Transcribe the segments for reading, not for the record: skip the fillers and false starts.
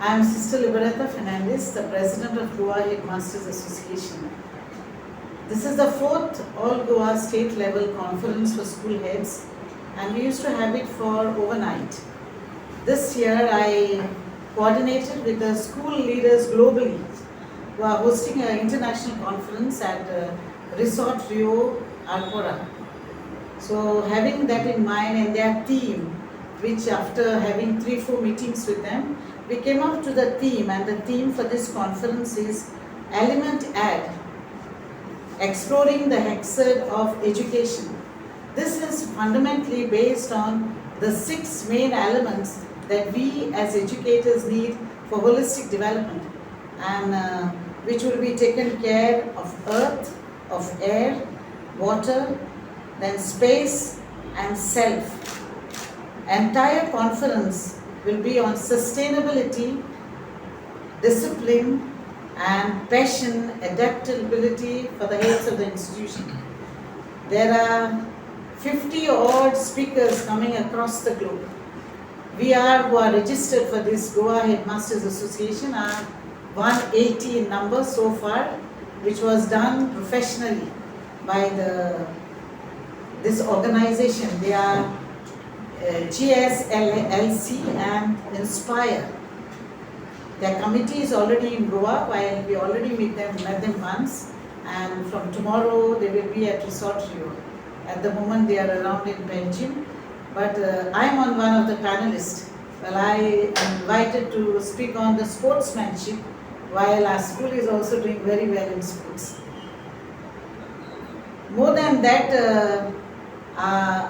I am Sister Liberata Fernandez, the President of Goa Headmasters Association. This is the 4th All Goa State Level Conference for School Heads, and we used to have it for overnight. This year I coordinated with the school leaders globally who are hosting an international conference at Resort Rio Alpora. So having that in mind and their theme, which after having 3-4 meetings with them, we came up to the theme, and the theme for this conference is Element Add, Exploring the Hexad of Education. This is fundamentally based on the 6 main elements that we as educators need for holistic development, and which will be taken care of earth, of air, water, then space and self. Entire conference will be on sustainability, discipline and passion, adaptability for the heads of the institution. There are 50 odd speakers coming across the globe. We who are registered for this Goa Headmasters Association are 180 in number so far, which was done professionally by this organization. They are GSLC and Inspire. Their committee is already in Goa, while we already met them once, and from tomorrow they will be at Resort Rio. At the moment they are around in Belgium, but I am on one of the panelists. Well, I am invited to speak on the sportsmanship, while our school is also doing very well in sports. More than that,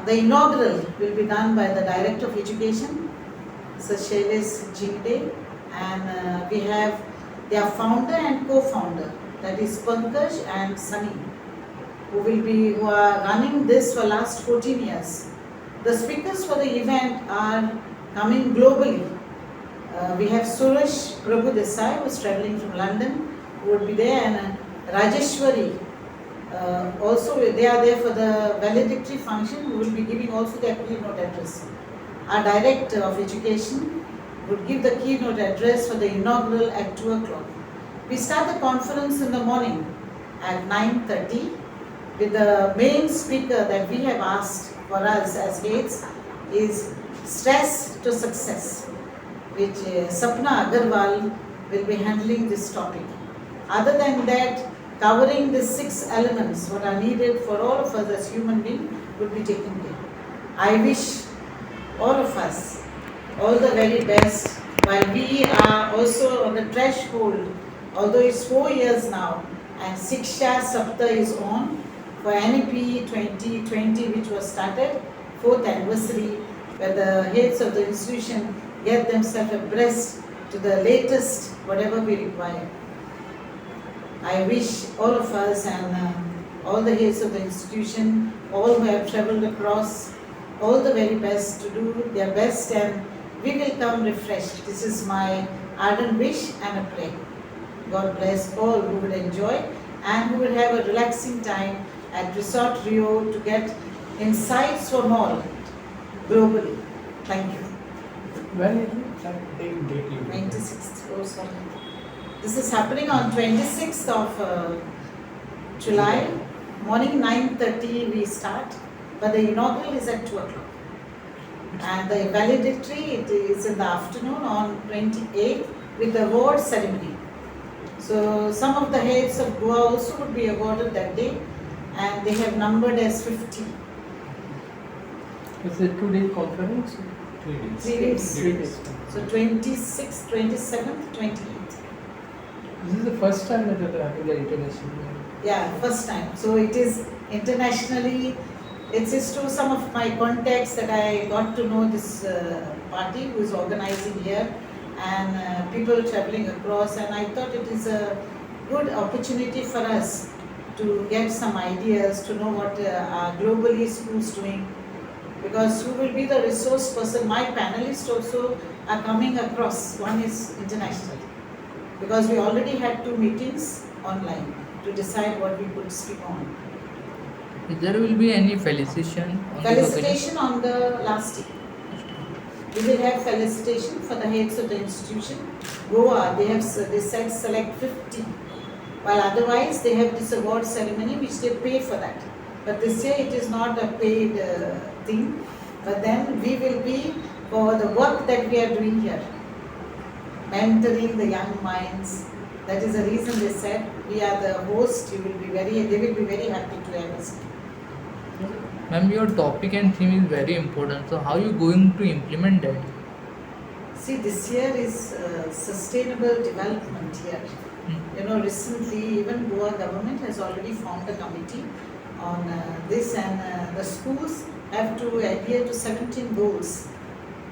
the inaugural will be done by the Director of Education, Sir Shailesh Jingde, and we have their founder and co-founder, that is Pankaj and Sunny, who are running this for last 14 years. The speakers for the event are coming globally. We have Suresh Prabhu Desai, who is travelling from London, who would be there, and Rajeshwari. Also, they are there for the valedictory function, who will be giving also their keynote address. Our Director of Education would give the keynote address for the inaugural at 2 o'clock. We start the conference in the morning at 9:30 with the main speaker that we have asked for us as heads is Stress to Success, which Sapna Agarwal will be handling this topic. Other than that, covering the 6 elements, what are needed for all of us as human beings, will be taken care. I wish all of us all the very best, while we are also on the threshold, although it's 4 years now, and Siksha Sapta is on for NEP 2020, which was started, 4th anniversary, where the heads of the institution get themselves abreast to the latest, whatever we require. I wish all of us and all the heads of the institution, all who have travelled across, all the very best to do their best, and we will come refreshed. This is my ardent wish and a prayer. God bless all who would enjoy and who will have a relaxing time at Resort Rio to get insights from all globally. Thank you. When is it? Date you 26th. Oh, sorry. This is happening on 26th of July. Morning 9:30 we start, but the inaugural is at 2 o'clock. And the valedictory, it is in the afternoon on 28th with the award ceremony. So some of the heads of Goa also would be awarded that day, and they have numbered as 50. It's a 2-day conference? 3 days. 3 days. 3 days. So 26th, 27th, 28th. This is the first time that you're having the international. Yeah, first time. So it is internationally, it is to some of my contacts that I got to know this party who is organizing here, and people traveling across, and I thought it is a good opportunity for us to get some ideas, to know what are globally schools doing, because who will be the resource person. My panelists also are coming across. One is international, because we already had 2 meetings online to decide what we could speak on. There will be any felicitation? Felicitation on the last day. We will have felicitation for the heads of the institution. Goa, they said select 50, while otherwise they have this award ceremony which they pay for that. But this year it is not a paid thing, but then we will be for the work that we are doing here, mentoring the young minds. That is the reason they said we are the host. They will be very happy to have us. Ma'am, your topic and theme is very important. So how are you going to implement that? See, this year is sustainable development year. You know, recently even Goa government has already formed a committee on this, and the schools have to adhere to 17 goals.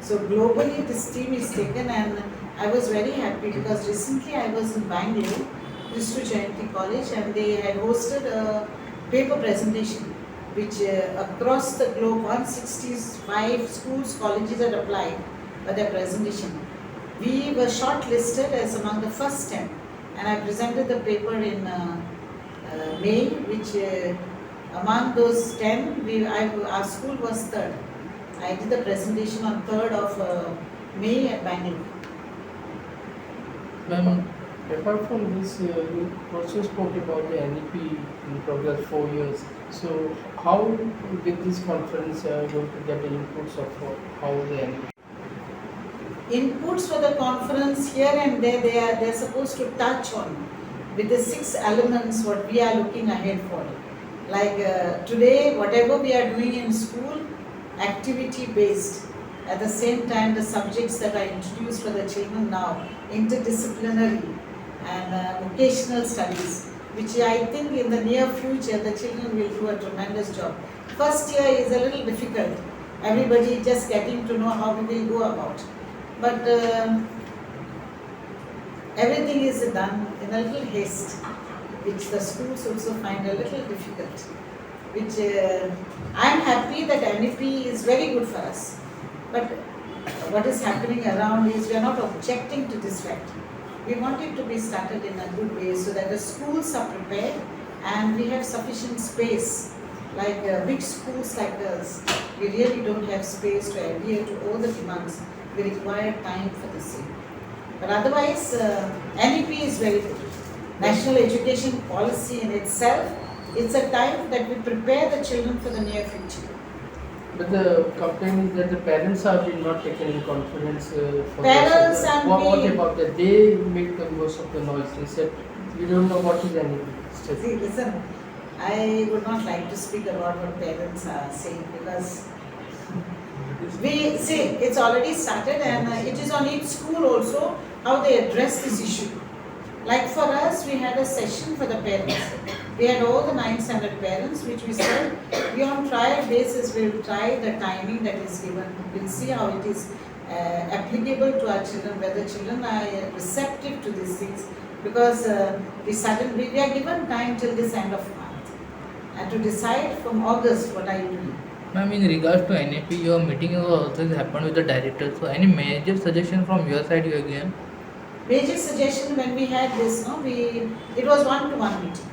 So globally this theme is taken, and I was very happy because recently I was in Bangalore, Christu Jayanti College, and they had hosted a paper presentation which across the globe 165 schools, colleges had applied for their presentation. We were shortlisted as among the first 10, and I presented the paper in May, which among those 10, our school was third. I did the presentation on 3rd of May at Bangalore. Ma'am, Apart from this, you also spoke about the NEP in progress 4 years. So, how with this conference you are going to get the inputs of how the NEP? Inputs for the conference here and there, they're supposed to touch on with the 6 elements what we are looking ahead for. Like today, whatever we are doing in school, activity based. At the same time, the subjects that are introduced for the children now, interdisciplinary and vocational studies, which I think in the near future the children will do a tremendous job. First year is a little difficult. Everybody just getting to know how we will go about. But everything is done in a little haste, which the schools also find a little difficult. Which I am happy that NEP is very good for us. But what is happening around is we are not objecting to this fact. We want it to be started in a good way so that the schools are prepared and we have sufficient space. Like big schools like us, we really don't have space to adhere to all the demands. We require time for the same. But otherwise, NEP is very good. National Education Policy in itself, it's a time that we prepare the children for the near future. But the complaint is that the parents are not taken in confidence for Parents this. and What we- about that? They make the most of the noise. They said, we don't know what is NEP. See, listen, I would not like to speak about what parents are saying because we see it's already started and it is on each school also how they address this issue. Like for us, we had a session for the parents. We had all the 9 standard parents, which we said, we on trial basis will try the timing that is given. We'll see how it is applicable to our children, whether children are receptive to these things. Because we are given time till this end of month. And to decide from August what are you doing. ma'am, in regards to NAP, your meeting has also happened with the director. So any major suggestion from your side you have given? Major suggestion when we had this, it was one-to-one meeting.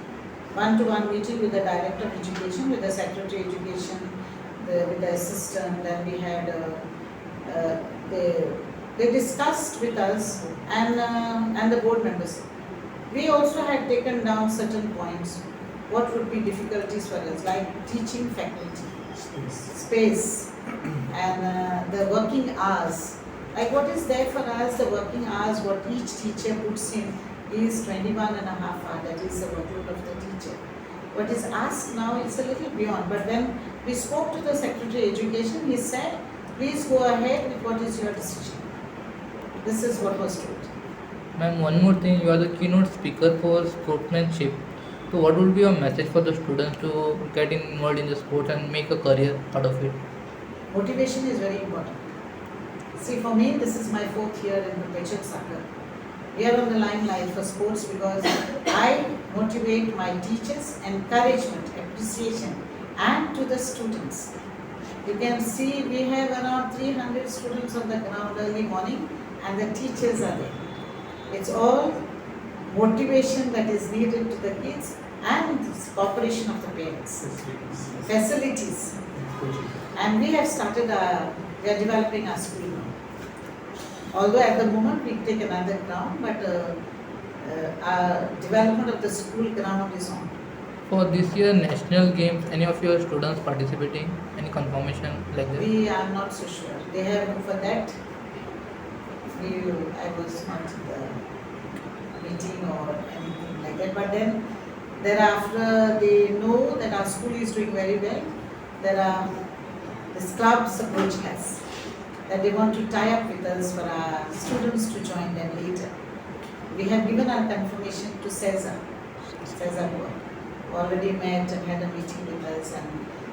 One-to-one meeting with the Director of Education, with the Secretary of Education, with the assistant, and we had, they discussed with us and the board members. We also had taken down certain points. What would be difficulties for us, like teaching faculty, space, and the working hours. Like what is there for us, the working hours, what each teacher puts in is 21 and a half hours, that is the workload of the teacher. What is asked now is a little beyond, but when we spoke to the Secretary of Education, he said, please go ahead with what is your decision. This is what was told. Ma'am, one more thing, you are the keynote speaker for sportsmanship. So what would be your message for the students to get involved in the sport and make a career out of it? Motivation is very important. See, for me, this is my 4th year in perpetual soccer. We are on the limelight for sports because I motivate my teachers, encouragement, appreciation, and to the students. You can see we have around 300 students on the ground early morning, and the teachers are there. It's all motivation that is needed to the kids and cooperation of the parents. Facilities. And we have started, we are developing our school now. Although at the moment we take another ground, but development of the school ground is on. For this year national games, any of your students participating? Any confirmation like that? We are not so sure. They have for that. I was not in the meeting or anything like that. But then thereafter they know that our school is doing very well. There are this clubs approaching us that they want to tie up with us for our students to join them later. We have given our confirmation to Cesar who already met and had a meeting with us, and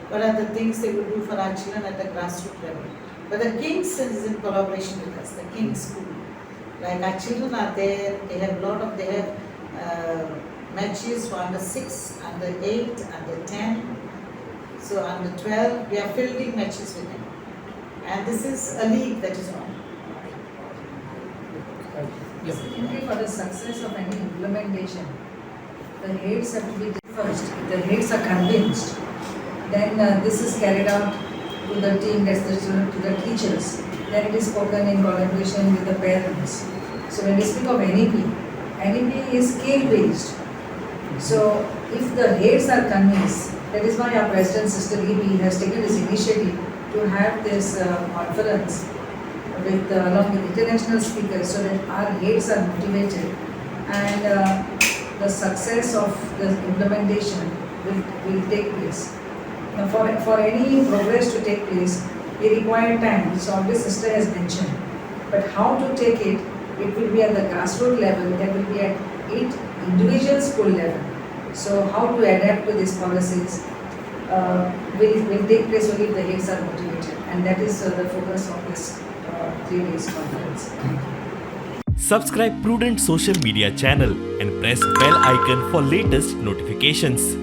what are the things they will do for our children at the grassroots level. But the King's is in collaboration with us, the King's School. Like our children are there, they have matches for under 6, under 8, under 10, so under 12, we are fielding matches with them. And this is a league that is on. Thank you. Yeah. Simply for the success of any implementation, the heads have to be first. If the heads are convinced, then this is carried out to the team, that's the student, to the teachers. Then it is spoken in collaboration with the parents. So when we speak of NEP is scale based. So if the heads are convinced, that is why our President Sister EB has taken this initiative to have this conference with along with international speakers, so that our heads are motivated and the success of the implementation will take place. Now for any progress to take place, we require time, which always Sister has mentioned. But how to take it, it will be at the grassroots level, that will be at each individual school level. So how to adapt to these policies will take place only if the heads are motivated, and that is the focus of this 3 days conference. Subscribe Prudent social media channel and press bell icon for latest notifications.